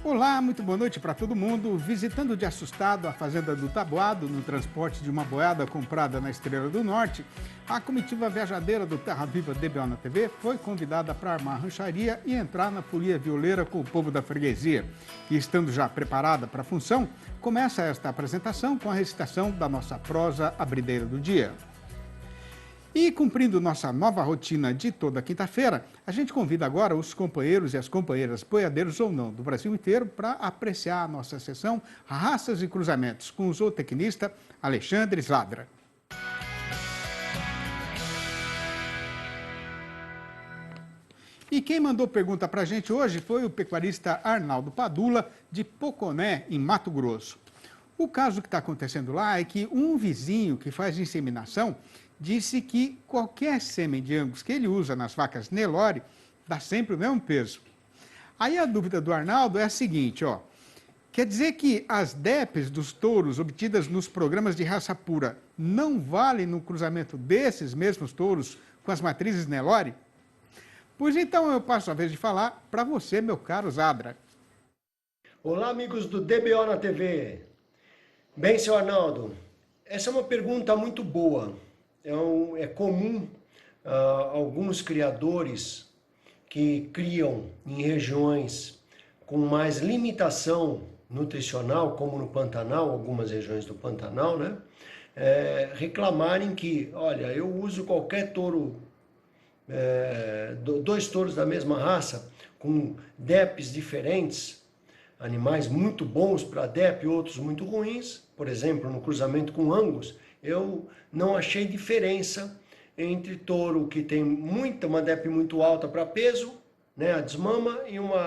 Olá, muito boa noite para todo mundo. Visitando de assustado a fazenda do Taboado, no transporte de uma boiada comprada na Estrela do Norte, a comitiva viajadeira do Terra Viva DBO na TV foi convidada para armar a rancharia e entrar na folia violeira com o povo da freguesia. E estando já preparada para a função, começa esta apresentação com a recitação da nossa prosa abrideira do dia. E cumprindo nossa nova rotina de toda quinta-feira, a gente convida agora os companheiros e as companheiras boiadeiros ou não do Brasil inteiro para apreciar a nossa sessão Raças e Cruzamentos com o zootecnista Alexandre Zadra. E quem mandou pergunta para a gente hoje foi o pecuarista Arnaldo Padula, de Poconé, em Mato Grosso. O caso que está acontecendo lá é que um vizinho que faz inseminação disse que qualquer sêmen de Angus que ele usa nas vacas Nelore dá sempre o mesmo peso. Aí a dúvida do Arnaldo é a seguinte, ó. Quer dizer que as DEPs dos touros obtidas nos programas de raça pura não valem no cruzamento desses mesmos touros com as matrizes Nelore? Pois então eu passo a vez de falar para você, meu caro Zadra. Olá, amigos do DBO na TV. Bem, seu Arnaldo, essa é uma pergunta muito boa. É comum alguns criadores que criam em regiões com mais limitação nutricional, como no Pantanal, algumas regiões do Pantanal, né? Reclamarem que, olha, eu uso qualquer touro, dois touros da mesma raça, com DEPs diferentes, animais muito bons para DEP e outros muito ruins, por exemplo, no cruzamento com Angus, eu não achei diferença entre touro que tem uma DEP muito alta para peso, né, a desmama,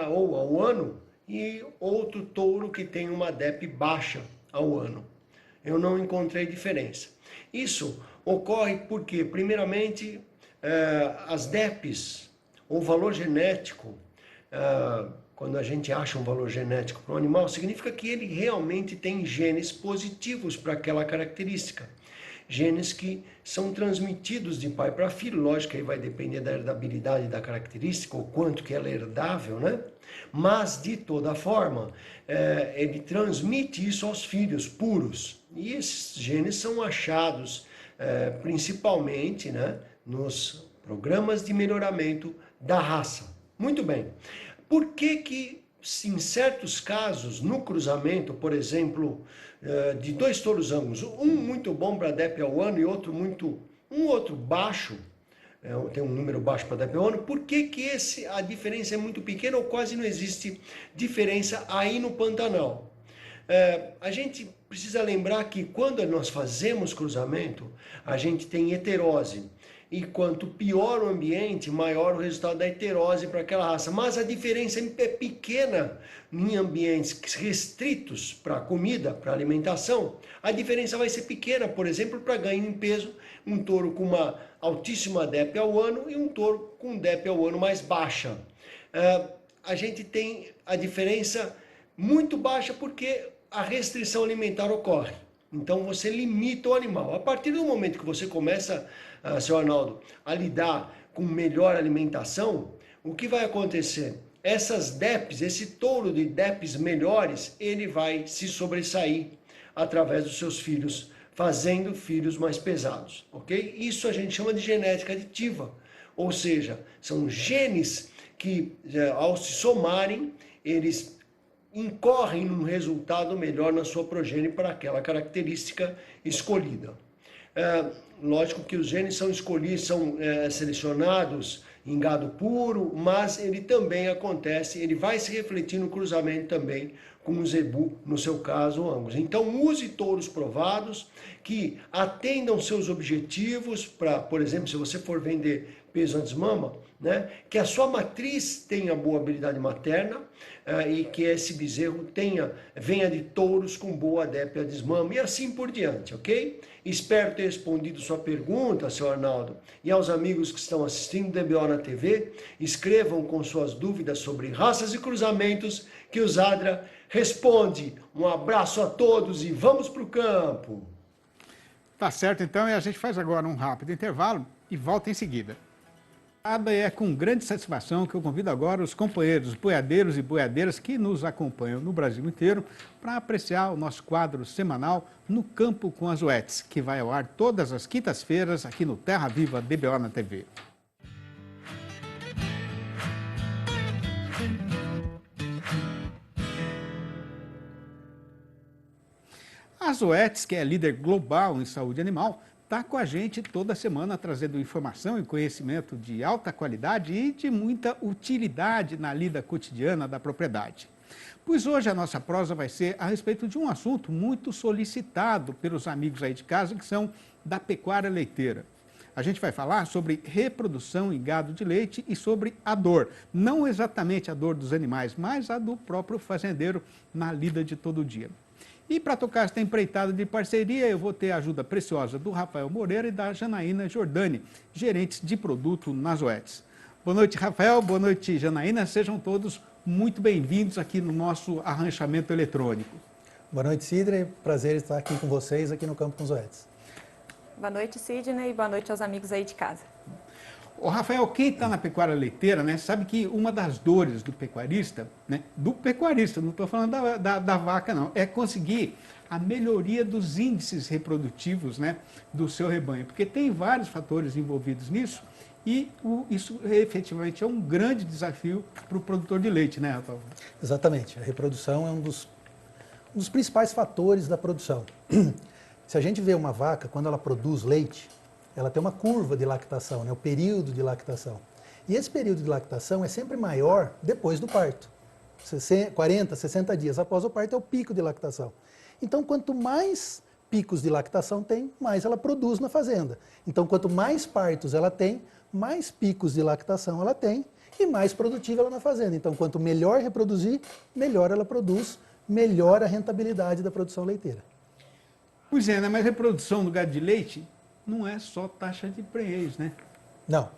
ou ao ano, e outro touro que tem uma DEP baixa ao ano. Eu não encontrei diferença. Isso ocorre porque, primeiramente, as DEPs, o valor genético, quando a gente acha um valor genético para um animal, significa que ele realmente tem genes positivos para aquela característica. Genes que são transmitidos de pai para filho, lógico que aí vai depender da herdabilidade da característica, o quanto que ela é herdável, né? Mas, de toda forma, ele transmite isso aos filhos puros. E esses genes são achados principalmente, né, nos programas de melhoramento da raça. Muito bem. Por que em certos casos, no cruzamento, por exemplo, de dois touros Angus, um muito bom para DEP ao ano e um outro baixo, tem um número baixo para DEP ao ano, por que a diferença é muito pequena ou quase não existe diferença aí no Pantanal? A gente precisa lembrar que quando nós fazemos cruzamento, a gente tem heterose. E quanto pior o ambiente, maior o resultado da heterose para aquela raça. Mas a diferença é pequena em ambientes restritos para comida, para alimentação. A diferença vai ser pequena, por exemplo, para ganho em peso, um touro com uma altíssima DEP ao ano e um touro com DEP ao ano mais baixa. A gente tem a diferença muito baixa porque a restrição alimentar ocorre. Então você limita o animal. A partir do momento que você começa, seu Arnaldo, a lidar com melhor alimentação, o que vai acontecer? Essas DEPs, esse touro de DEPs melhores, ele vai se sobressair através dos seus filhos, fazendo filhos mais pesados, ok? Isso a gente chama de genética aditiva, ou seja, são genes que ao se somarem, eles incorrem num resultado melhor na sua progênie para aquela característica escolhida. Lógico que os genes são escolhidos, são selecionados em gado puro, mas ele também acontece, ele vai se refletir no cruzamento também com o zebu, no seu caso, o Angus. Então use touros provados que atendam seus objetivos para, por exemplo, se você for vender peso a desmama, né, que a sua matriz tenha boa habilidade materna e que esse bezerro venha de touros com boa DEP a desmama e assim por diante, ok? Espero ter respondido sua pergunta, seu Arnaldo, e aos amigos que estão assistindo o DBO na TV, escrevam com suas dúvidas sobre raças e cruzamentos que o Zadra responde. Um abraço a todos e vamos para o campo! Tá certo então, e a gente faz agora um rápido intervalo e volta em seguida. É com grande satisfação que eu convido agora os companheiros boiadeiros e boiadeiras que nos acompanham no Brasil inteiro para apreciar o nosso quadro semanal No Campo com as UETs, que vai ao ar todas as quintas-feiras aqui no Terra Viva DBO na TV. A UETs, que é líder global em saúde animal, está com a gente toda semana trazendo informação e conhecimento de alta qualidade e de muita utilidade na lida cotidiana da propriedade. Pois hoje a nossa prosa vai ser a respeito de um assunto muito solicitado pelos amigos aí de casa, que são da pecuária leiteira. A gente vai falar sobre reprodução em gado de leite e sobre a dor. Não exatamente a dor dos animais, mas a do próprio fazendeiro na lida de todo dia. E para tocar esta empreitada de parceria, eu vou ter a ajuda preciosa do Rafael Moreira e da Janaína Jordani, gerentes de produto nas UETs. Boa noite, Rafael. Boa noite, Janaína. Sejam todos muito bem-vindos aqui no nosso arranchamento eletrônico. Boa noite, Sidney. Prazer estar aqui com vocês, aqui no Campo com os UETs. Boa noite, Sidney, e boa noite aos amigos aí de casa. Ô, Rafael, quem está na pecuária leiteira, né, sabe que uma das dores do pecuarista, não estou falando da vaca não, é conseguir a melhoria dos índices reprodutivos, né, do seu rebanho, porque tem vários fatores envolvidos nisso e isso efetivamente é um grande desafio para o produtor de leite, né, Rafael? Exatamente, a reprodução é um dos principais fatores da produção. Se a gente vê uma vaca, quando ela produz leite, ela tem uma curva de lactação, né, o período de lactação. E esse período de lactação é sempre maior depois do parto. 40, 60 dias após o parto é o pico de lactação. Então, quanto mais picos de lactação tem, mais ela produz na fazenda. Então, quanto mais partos ela tem, mais picos de lactação ela tem e mais produtiva ela na fazenda. Então, quanto melhor reproduzir, melhor ela produz, melhor a rentabilidade da produção leiteira. Pois é, né, mas reprodução do gado de leite não é só taxa de prenhez, né? Não,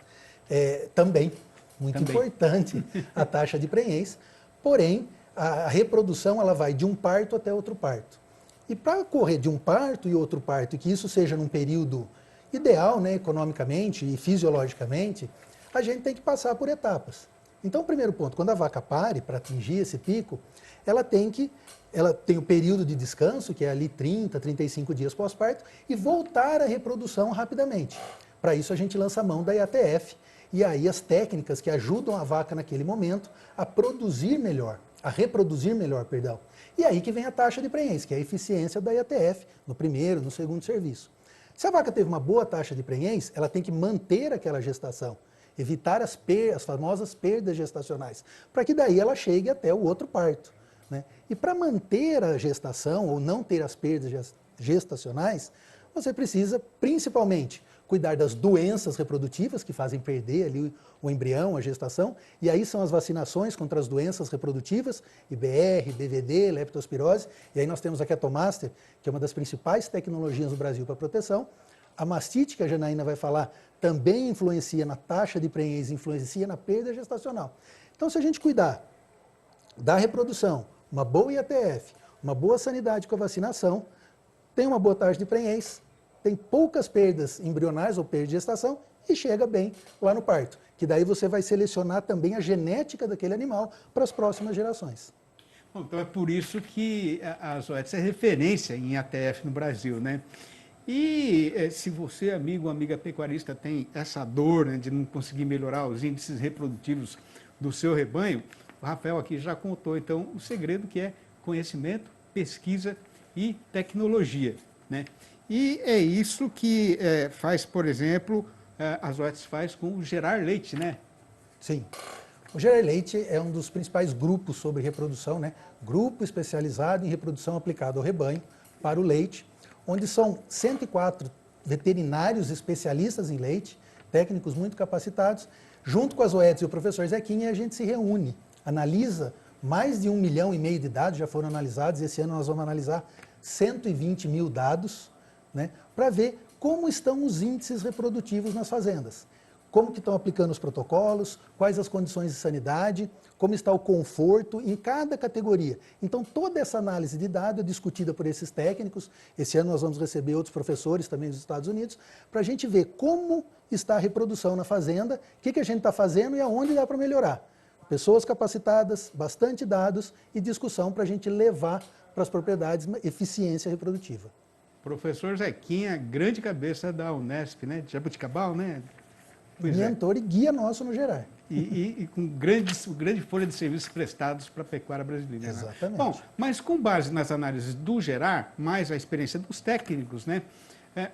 também, muito importante a taxa de prenhez, porém, a reprodução ela vai de um parto até outro parto. E para ocorrer de um parto e outro parto, e que isso seja num período ideal, né, economicamente e fisiologicamente, a gente tem que passar por etapas. Então, o primeiro ponto, quando a vaca pare para atingir esse pico, ela tem o período de descanso, que é ali 30, 35 dias pós-parto, e voltar à reprodução rapidamente. Para isso a gente lança a mão da IATF, e aí as técnicas que ajudam a vaca naquele momento a produzir melhor, a reproduzir melhor, perdão. E aí que vem a taxa de prenhez, que é a eficiência da IATF no primeiro, no segundo serviço. Se a vaca teve uma boa taxa de prenhez, ela tem que manter aquela gestação, evitar as famosas perdas gestacionais, para que daí ela chegue até o outro parto. Né? E para manter a gestação ou não ter as perdas gestacionais, você precisa principalmente cuidar das doenças reprodutivas que fazem perder ali o embrião, a gestação, e aí são as vacinações contra as doenças reprodutivas, IBR, BVD, leptospirose, e aí nós temos a Ketomaster, que é uma das principais tecnologias do Brasil para proteção. A mastite, que a Janaína vai falar, também influencia na taxa de prenhez, influencia na perda gestacional. Então, se a gente cuidar da reprodução, uma boa IATF, uma boa sanidade com a vacinação, tem uma boa taxa de prenhez, tem poucas perdas embrionais ou perda de gestação e chega bem lá no parto. Que daí você vai selecionar também a genética daquele animal para as próximas gerações. Bom, então é por isso que a UETs é referência em IATF no Brasil, né? E se você, amigo ou amiga pecuarista, tem essa dor, né, de não conseguir melhorar os índices reprodutivos do seu rebanho, o Rafael aqui já contou, então, o segredo que é conhecimento, pesquisa e tecnologia, né? E é isso que faz, por exemplo, as UETs faz com o Gerar Leite, né? Sim. O Gerar Leite é um dos principais grupos sobre reprodução, né? Grupo especializado em reprodução aplicada ao rebanho para o leite, onde são 104 veterinários especialistas em leite, técnicos muito capacitados, junto com as UETs e o professor Zequinha, a gente se reúne, analisa mais de 1,5 milhão de dados, já foram analisados, esse ano nós vamos analisar 120 mil dados, né, para ver como estão os índices reprodutivos nas fazendas. como que estão aplicando os protocolos, quais as condições de sanidade, como está o conforto em cada categoria. Então, toda essa análise de dados é discutida por esses técnicos. Esse ano nós vamos receber outros professores também dos Estados Unidos, para a gente ver como está a reprodução na fazenda, o que a gente está fazendo e aonde dá para melhorar. Pessoas capacitadas, bastante dados e discussão para a gente levar para as propriedades eficiência reprodutiva. Professor Zequinha, grande cabeça da Unesp, né? De Jabuticabal, né? Mentor e guia nosso no Gerar. E com grande folha de serviços prestados para a pecuária brasileira. Exatamente. Né? Bom, mas com base nas análises do Gerar, mais a experiência dos técnicos, né?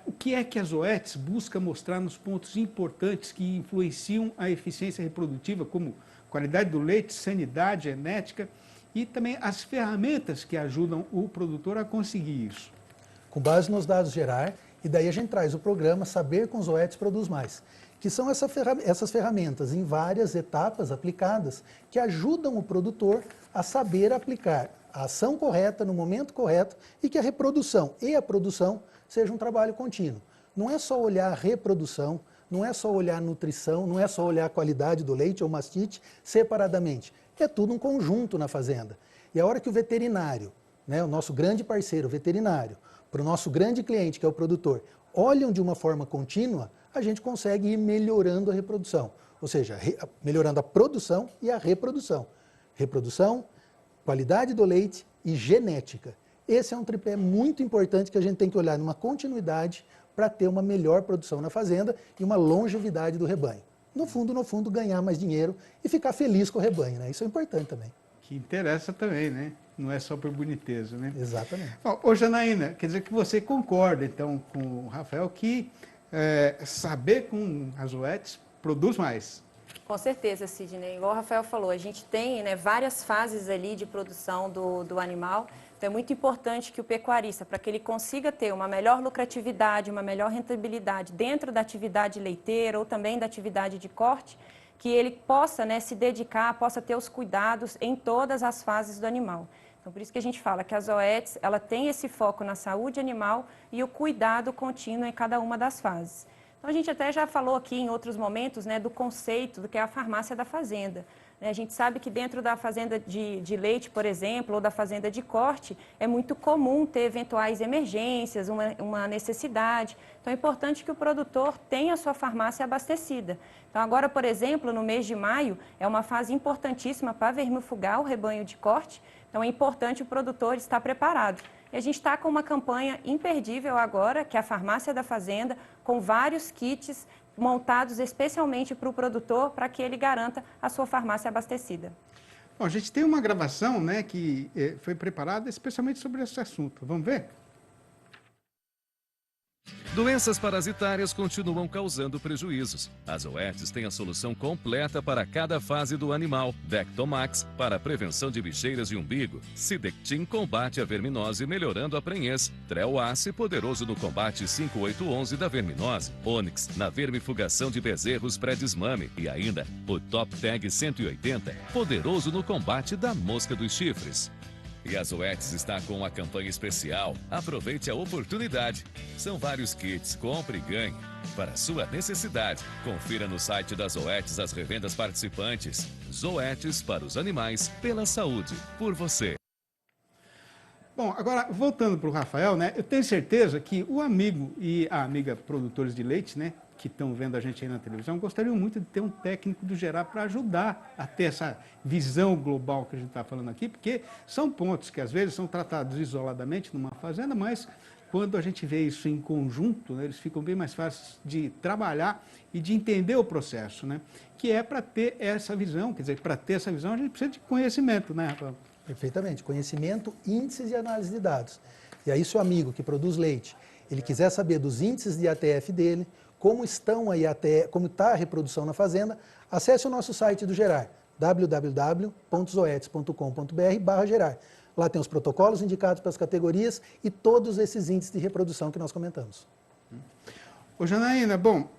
O que é que a Zoetis busca mostrar nos pontos importantes que influenciam a eficiência reprodutiva, como qualidade do leite, sanidade, genética, e também as ferramentas que ajudam o produtor a conseguir isso? Com base nos dados Gerar, e daí a gente traz o programa Saber com Zoetis Produz Mais, que são essas ferramentas em várias etapas aplicadas que ajudam o produtor a saber aplicar a ação correta no momento correto e que a reprodução e a produção seja um trabalho contínuo. Não é só olhar a reprodução, não é só olhar a nutrição, não é só olhar a qualidade do leite ou mastite separadamente. É tudo um conjunto na fazenda. E a hora que o veterinário, né, o nosso grande parceiro o veterinário, para o nosso grande cliente, que é o produtor, olham de uma forma contínua, a gente consegue ir melhorando a reprodução. Ou seja, melhorando a produção e a reprodução. Reprodução, qualidade do leite e genética. Esse é um tripé muito importante que a gente tem que olhar numa continuidade para ter uma melhor produção na fazenda e uma longevidade do rebanho. No fundo, ganhar mais dinheiro e ficar feliz com o rebanho, né? Isso é importante também. Que interessa também, né? Não é só por boniteza, né? Exatamente. Ô, Janaína, quer dizer que você concorda, então, com o Rafael, que saber com a Zoetis produz mais? Com certeza, Sidney. Igual o Rafael falou, a gente tem, né, várias fases ali de produção do animal. Então, é muito importante que o pecuarista, para que ele consiga ter uma melhor lucratividade, uma melhor rentabilidade dentro da atividade leiteira ou também da atividade de corte, que ele possa, né, se dedicar, possa ter os cuidados em todas as fases do animal. Então, por isso que a gente fala que a Zoetis, ela tem esse foco na saúde animal e o cuidado contínuo em cada uma das fases. Então, a gente até já falou aqui em outros momentos, né, do conceito do que é a farmácia da fazenda. A gente sabe que dentro da fazenda de leite, por exemplo, ou da fazenda de corte, é muito comum ter eventuais emergências, uma necessidade. Então, é importante que o produtor tenha a sua farmácia abastecida. Então, agora, por exemplo, no mês de maio, é uma fase importantíssima para vermifugar o rebanho de corte. Então, é importante o produtor estar preparado. E a gente está com uma campanha imperdível agora, que é a Farmácia da Fazenda, com vários kits montados especialmente para o produtor, para que ele garanta a sua farmácia abastecida. Bom, a gente tem uma gravação, né, que foi preparada especialmente sobre esse assunto. Vamos ver? Doenças parasitárias continuam causando prejuízos. A Zoetis tem a solução completa para cada fase do animal. Dectomax, para a prevenção de bicheiras de umbigo. Sidectin combate a verminose, melhorando a prenhez. Trel-Ace, poderoso no combate 5811 da verminose. Onix, na vermifugação de bezerros pré-desmame. E ainda, o Top Tag 180, poderoso no combate da mosca dos chifres. E a Zoetis está com uma campanha especial. Aproveite a oportunidade. São vários kits, compre e ganhe. Para a sua necessidade, confira no site da Zoetis as revendas participantes. Zoetis, para os animais, pela saúde, por você. Bom, agora, voltando para o Rafael, né, eu tenho certeza que o amigo e a amiga produtores de leite, né, que estão vendo a gente aí na televisão, gostariam muito de ter um técnico do Gerar para ajudar a ter essa visão global que a gente está falando aqui, porque são pontos que às vezes são tratados isoladamente numa fazenda, mas quando a gente vê isso em conjunto, né, eles ficam bem mais fáceis de trabalhar e de entender o processo, né, que é para ter essa visão, quer dizer, para ter essa visão a gente precisa de conhecimento, né, Rafael? Perfeitamente, conhecimento, índices e análise de dados. E aí, se o amigo que produz leite, ele quiser saber dos índices de ATF dele, como estão aí como está a reprodução na fazenda, acesse o nosso site do Gerar, www.zoetis.com.br/Gerar. Lá tem os protocolos indicados para as categorias e todos esses índices de reprodução que nós comentamos. Ô, Janaína, bom,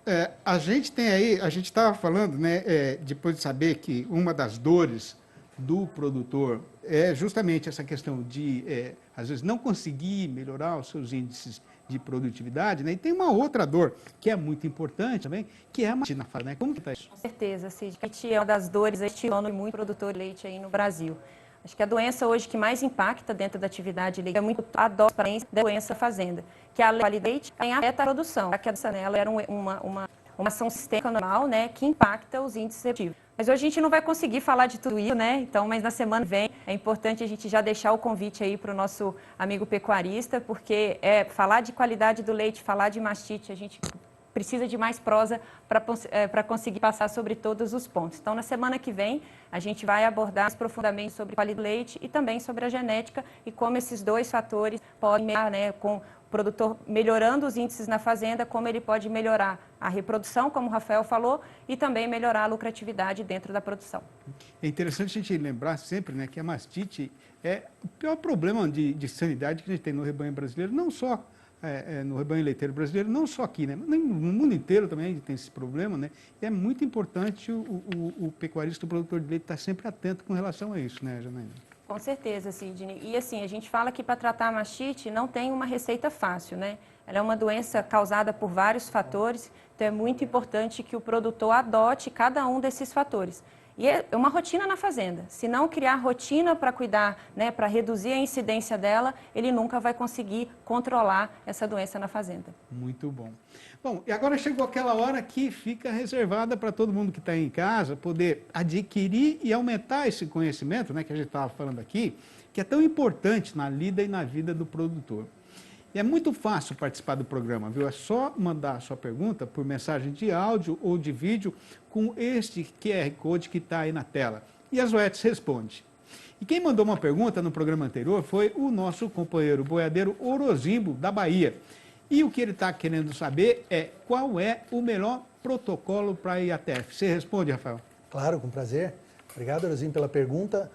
a gente tem aí, a gente estava falando, né, depois de saber que uma das dores do produtor é justamente essa questão de, às vezes, não conseguir melhorar os seus índices de produtividade, né? E tem uma outra dor que é muito importante também, que é a matina, né? Como que está isso? Com certeza, Cid. É uma das dores este ano de muito produtor de leite aí no Brasil. Acho que a doença hoje que mais impacta dentro da atividade leite é muito a transparência da doença fazenda, que a qualidade do leite afeta a produção. A doença nela era uma ação sistêmica normal, né, que impacta os índices reprodutivos. Mas hoje a gente não vai conseguir falar de tudo isso, né? Então, mas na semana que vem é importante a gente já deixar o convite aí para o nosso amigo pecuarista, porque falar de qualidade do leite, falar de mastite, a gente precisa de mais prosa para conseguir passar sobre todos os pontos. Então, na semana que vem, a gente vai abordar mais profundamente sobre qualidade do leite e também sobre a genética e como esses dois fatores podem melhorar, né, com o produtor melhorando os índices na fazenda, como ele pode melhorar a reprodução, como o Rafael falou, e também melhorar a lucratividade dentro da produção. É interessante a gente lembrar sempre, né, que a mastite é o pior problema de sanidade que a gente tem no rebanho brasileiro, não só no rebanho leiteiro brasileiro, não só aqui, né? No mundo inteiro também tem esse problema, né? E é muito importante o pecuarista, o produtor de leite, estar sempre atento com relação a isso, né, Janaína? Com certeza, Sidney. E assim, a gente fala que para tratar a mastite não tem uma receita fácil, né? Ela é uma doença causada por vários fatores, então é muito importante que o produtor adote cada um desses fatores. E é uma rotina na fazenda. Se não criar rotina para cuidar, né, para reduzir a incidência dela, ele nunca vai conseguir controlar essa doença na fazenda. Muito bom. Bom, e agora chegou aquela hora que fica reservada para todo mundo que está em casa poder adquirir e aumentar esse conhecimento, né, que a gente estava falando aqui, que é tão importante na lida e na vida do produtor. E é muito fácil participar do programa, viu? É só mandar a sua pergunta por mensagem de áudio ou de vídeo com este QR Code que está aí na tela. E a Zoetis responde. E quem mandou uma pergunta no programa anterior foi o nosso companheiro boiadeiro Orozimbo, da Bahia. E o que ele está querendo saber é qual é o melhor protocolo para a IATF. Você responde, Rafael? Claro, com prazer. Obrigado, Orozimbo, pela pergunta.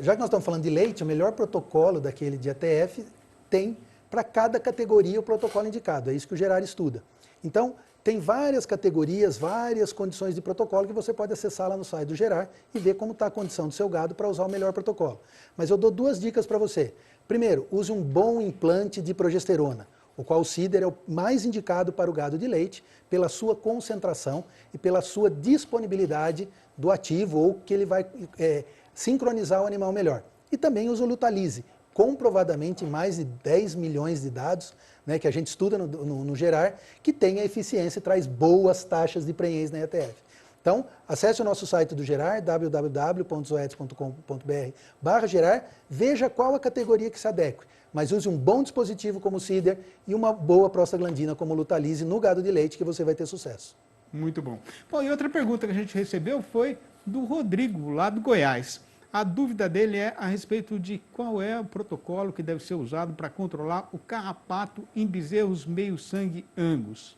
Já que nós estamos falando de leite, o melhor protocolo daquele de IATF tem para cada categoria o protocolo indicado. É isso que o Gerard estuda. Então, tem várias categorias, várias condições de protocolo que você pode acessar lá no site do Gerard e ver como está a condição do seu gado para usar o melhor protocolo. Mas eu dou duas dicas para você. Primeiro, use um bom implante de progesterona, o qual o Cider é o mais indicado para o gado de leite pela sua concentração e pela sua disponibilidade do ativo, ou que ele vai sincronizar o animal melhor. E também use o Lutalize, comprovadamente em mais de 10 milhões de dados, né, que a gente estuda no Gerard, que tem a eficiência e traz boas taxas de prenhez na IATF. Então, acesse o nosso site do Gerard, www.zoetis.com.br/Gerard, veja qual a categoria que se adeque, mas use um bom dispositivo como o Cider e uma boa prostaglandina como o Lutalize no gado de leite, que você vai ter sucesso. Muito bom. Bom, e outra pergunta que a gente recebeu foi do Rodrigo, lá do Goiás. A dúvida dele é a respeito de qual é o protocolo que deve ser usado para controlar o carrapato em bezerros meio-sangue Angus.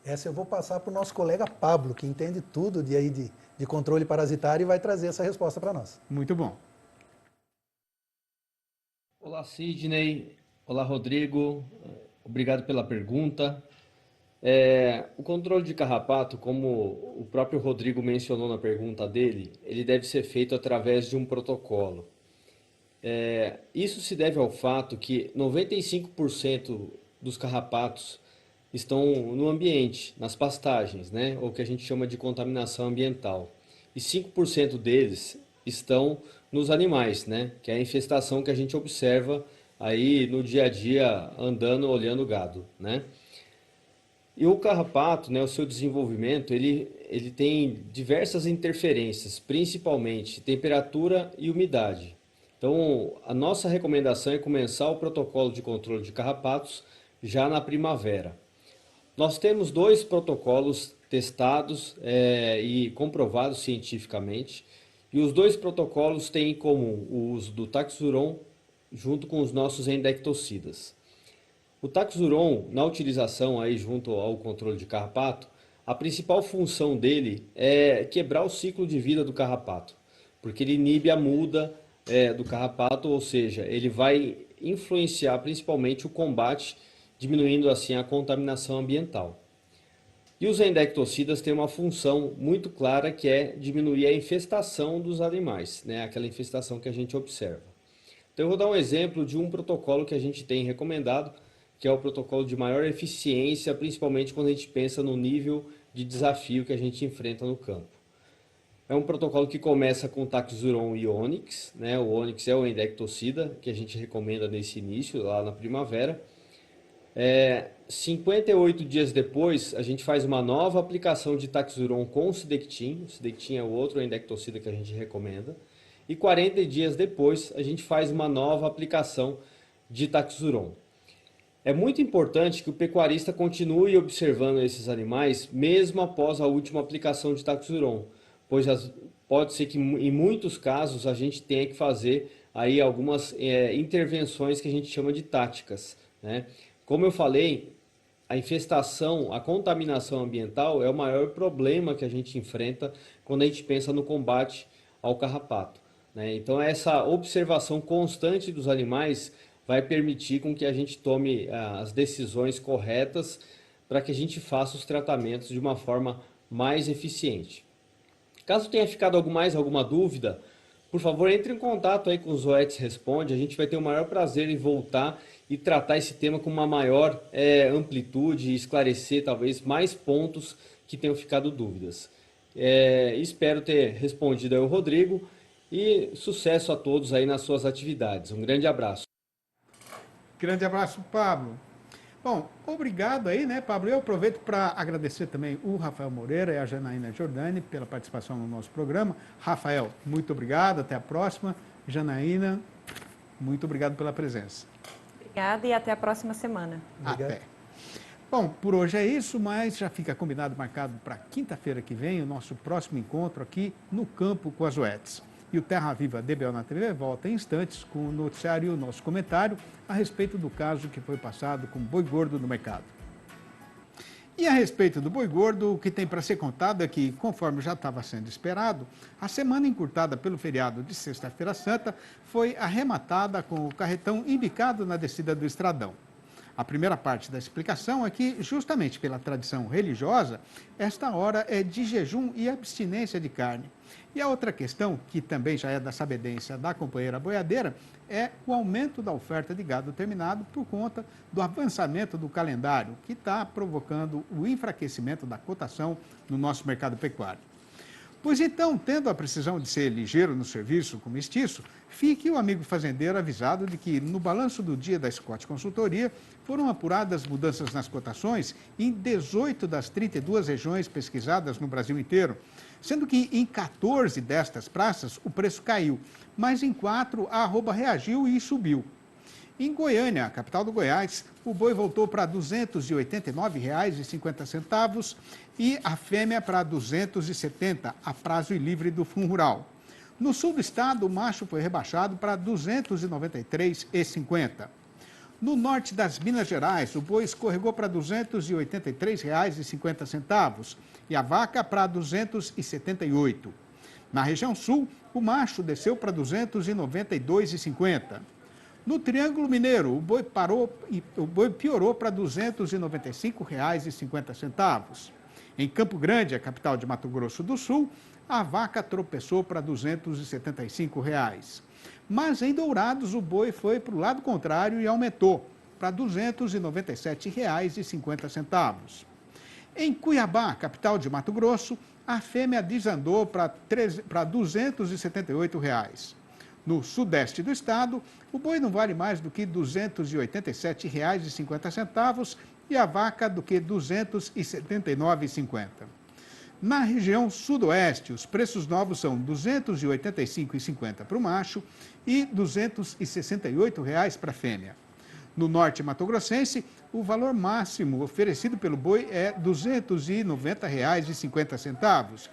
Essa eu vou passar para o nosso colega Pablo, que entende tudo de controle parasitário e vai trazer essa resposta para nós. Muito bom. Olá, Sidney. Olá, Rodrigo. Obrigado pela pergunta. O controle de carrapato, como o próprio Rodrigo mencionou na pergunta dele, ele deve ser feito através de um protocolo. Isso se deve ao fato que 95% dos carrapatos estão no ambiente, nas pastagens, né? Ou que a gente chama de contaminação ambiental. E 5% deles estão nos animais, né? Que é a infestação que a gente observa aí no dia a dia, andando, olhando o gado, né? E o carrapato, né, o seu desenvolvimento, ele tem diversas interferências, principalmente temperatura e umidade. Então, a nossa recomendação é começar o protocolo de controle de carrapatos já na primavera. Nós temos 2 protocolos testados e comprovados cientificamente, e os 2 protocolos têm em comum o uso do Taxuron junto com os nossos endectocidas. O Taxuron, na utilização aí junto ao controle de carrapato, a principal função dele é quebrar o ciclo de vida do carrapato, porque ele inibe a muda do carrapato, ou seja, ele vai influenciar principalmente o combate, diminuindo assim a contaminação ambiental. E E os endectocidas têm uma função muito clara, que é diminuir a infestação dos animais, né? Aquela infestação que a gente observa. Então eu vou dar um exemplo de um protocolo que a gente tem recomendado, que é o protocolo de maior eficiência, principalmente quando a gente pensa no nível de desafio que a gente enfrenta no campo. É um protocolo que começa com Taxuron e Onyx, né? O Onyx é o endectocida que a gente recomenda nesse início, lá na primavera. 58 dias depois, a gente faz uma nova aplicação de Taxuron com Sidectin. O Sidectin é o outro endectocida que a gente recomenda. E 40 dias depois, a gente faz uma nova aplicação de Taxuron. É muito importante que o pecuarista continue observando esses animais, mesmo após a última aplicação de Taxuron, pois pode ser que em muitos casos a gente tenha que fazer aí algumas intervenções que a gente chama de táticas, né? Como eu falei, a infestação, a contaminação ambiental é o maior problema que a gente enfrenta quando a gente pensa no combate ao carrapato, né? Então essa observação constante dos animais vai permitir com que a gente tome as decisões corretas para que a gente faça os tratamentos de uma forma mais eficiente. Caso tenha ficado alguma dúvida, por favor, entre em contato aí com o Zoetis Responde. A gente vai ter o maior prazer em voltar e tratar esse tema com uma maior amplitude e esclarecer talvez mais pontos que tenham ficado dúvidas. Espero ter respondido aí o Rodrigo e sucesso a todos aí nas suas atividades. Um grande abraço. Grande abraço, Pablo. Bom, obrigado aí, né, Pablo? Eu aproveito para agradecer também o Rafael Moreira e a Janaína Giordani pela participação no nosso programa. Rafael, muito obrigado, até a próxima. Janaína, muito obrigado pela presença. Obrigada e até a próxima semana. Obrigado. Até. Bom, por hoje é isso, mas já fica combinado, marcado para quinta-feira que vem, o nosso próximo encontro aqui no Campo com as Zoetis. E o Terra Viva DBO na TV volta em instantes com o noticiário e o nosso comentário a respeito do caso que foi passado com boi gordo no mercado. E a respeito do boi gordo, o que tem para ser contado é que, conforme já estava sendo esperado, a semana encurtada pelo feriado de Sexta-feira Santa foi arrematada com o carretão embicado na descida do Estradão. A primeira parte da explicação é que, justamente pela tradição religiosa, esta hora é de jejum e abstinência de carne. E a outra questão, que também já é da sabedência da companheira boiadeira, é o aumento da oferta de gado terminado por conta do avançamento do calendário, que está provocando o enfraquecimento da cotação no nosso mercado pecuário. Pois então, tendo a precisão de ser ligeiro no serviço com mestiço, fique o amigo fazendeiro avisado de que no balanço do dia da Scott Consultoria foram apuradas mudanças nas cotações em 18 das 32 regiões pesquisadas no Brasil inteiro, sendo que em 14 destas praças o preço caiu, mas em 4 a arroba reagiu e subiu. Em Goiânia, a capital do Goiás, o boi voltou para R$ 289,50 e a fêmea para R$ 270, a prazo e livre do Fundo Rural. No sul do estado, o macho foi rebaixado para R$ 293,50. No norte das Minas Gerais, o boi escorregou para R$ 283,50 e a vaca para R$ 278. Na região sul, o macho desceu para R$ 292,50. No Triângulo Mineiro, o boi piorou para R$ 295,50. Em Campo Grande, a capital de Mato Grosso do Sul, a vaca tropeçou para R$ 275. Mas em Dourados, o boi foi para o lado contrário e aumentou para R$ 297,50. Em Cuiabá, capital de Mato Grosso, a fêmea desandou para R$ 278. No sudeste do estado, o boi não vale mais do que R$ 287,50 e a vaca do que R$ 279,50. Na região sudoeste, os preços novos são R$ 285,50 para o macho e R$ 268,00 para a fêmea. No norte mato-grossense, o valor máximo oferecido pelo boi é R$ 290,50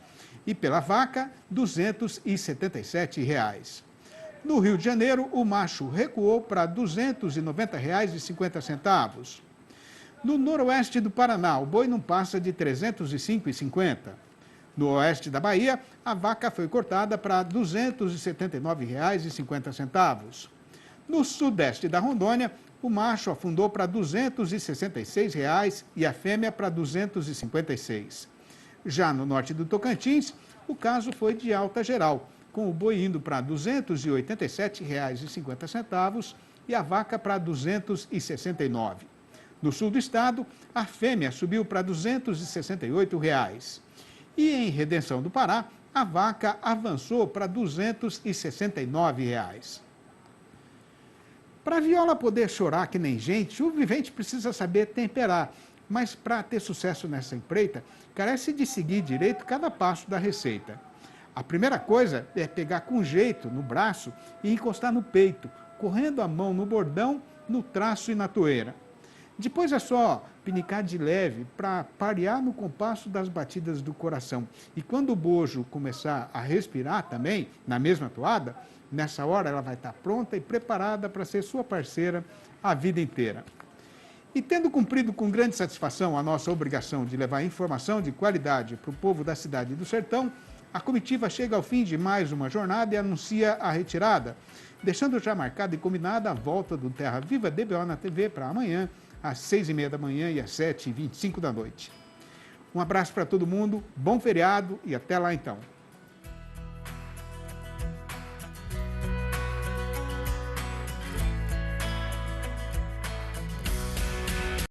e pela vaca, R$ 277,00. No Rio de Janeiro, o macho recuou para R$ 290,50. No noroeste do Paraná, o boi não passa de R$ 305,50. No oeste da Bahia, a vaca foi cortada para R$ 279,50. No sudeste da Rondônia, o macho afundou para R$ 266 e a fêmea para R$ 256. Já no norte do Tocantins, o caso foi de alta geral, com o boi indo para R$ 287,50 e a vaca para R$ 269. No sul do estado, a fêmea subiu para R$ 268. E em Redenção do Pará, a vaca avançou para R$ 269. Para a viola poder chorar que nem gente, o vivente precisa saber temperar. Mas para ter sucesso nessa empreita, carece de seguir direito cada passo da receita. A primeira coisa é pegar com jeito no braço e encostar no peito, correndo a mão no bordão, no traço e na toeira. Depois é só pinicar de leve para parear no compasso das batidas do coração. E quando o bojo começar a respirar também, na mesma toada, nessa hora ela vai estar pronta e preparada para ser sua parceira a vida inteira. E tendo cumprido com grande satisfação a nossa obrigação de levar informação de qualidade para o povo da cidade e do sertão, a comitiva chega ao fim de mais uma jornada e anuncia a retirada, deixando já marcada e combinada a volta do Terra Viva DBO na TV para amanhã, às 6h30 da manhã e às 7h25 da noite. Um abraço para todo mundo, bom feriado e até lá então.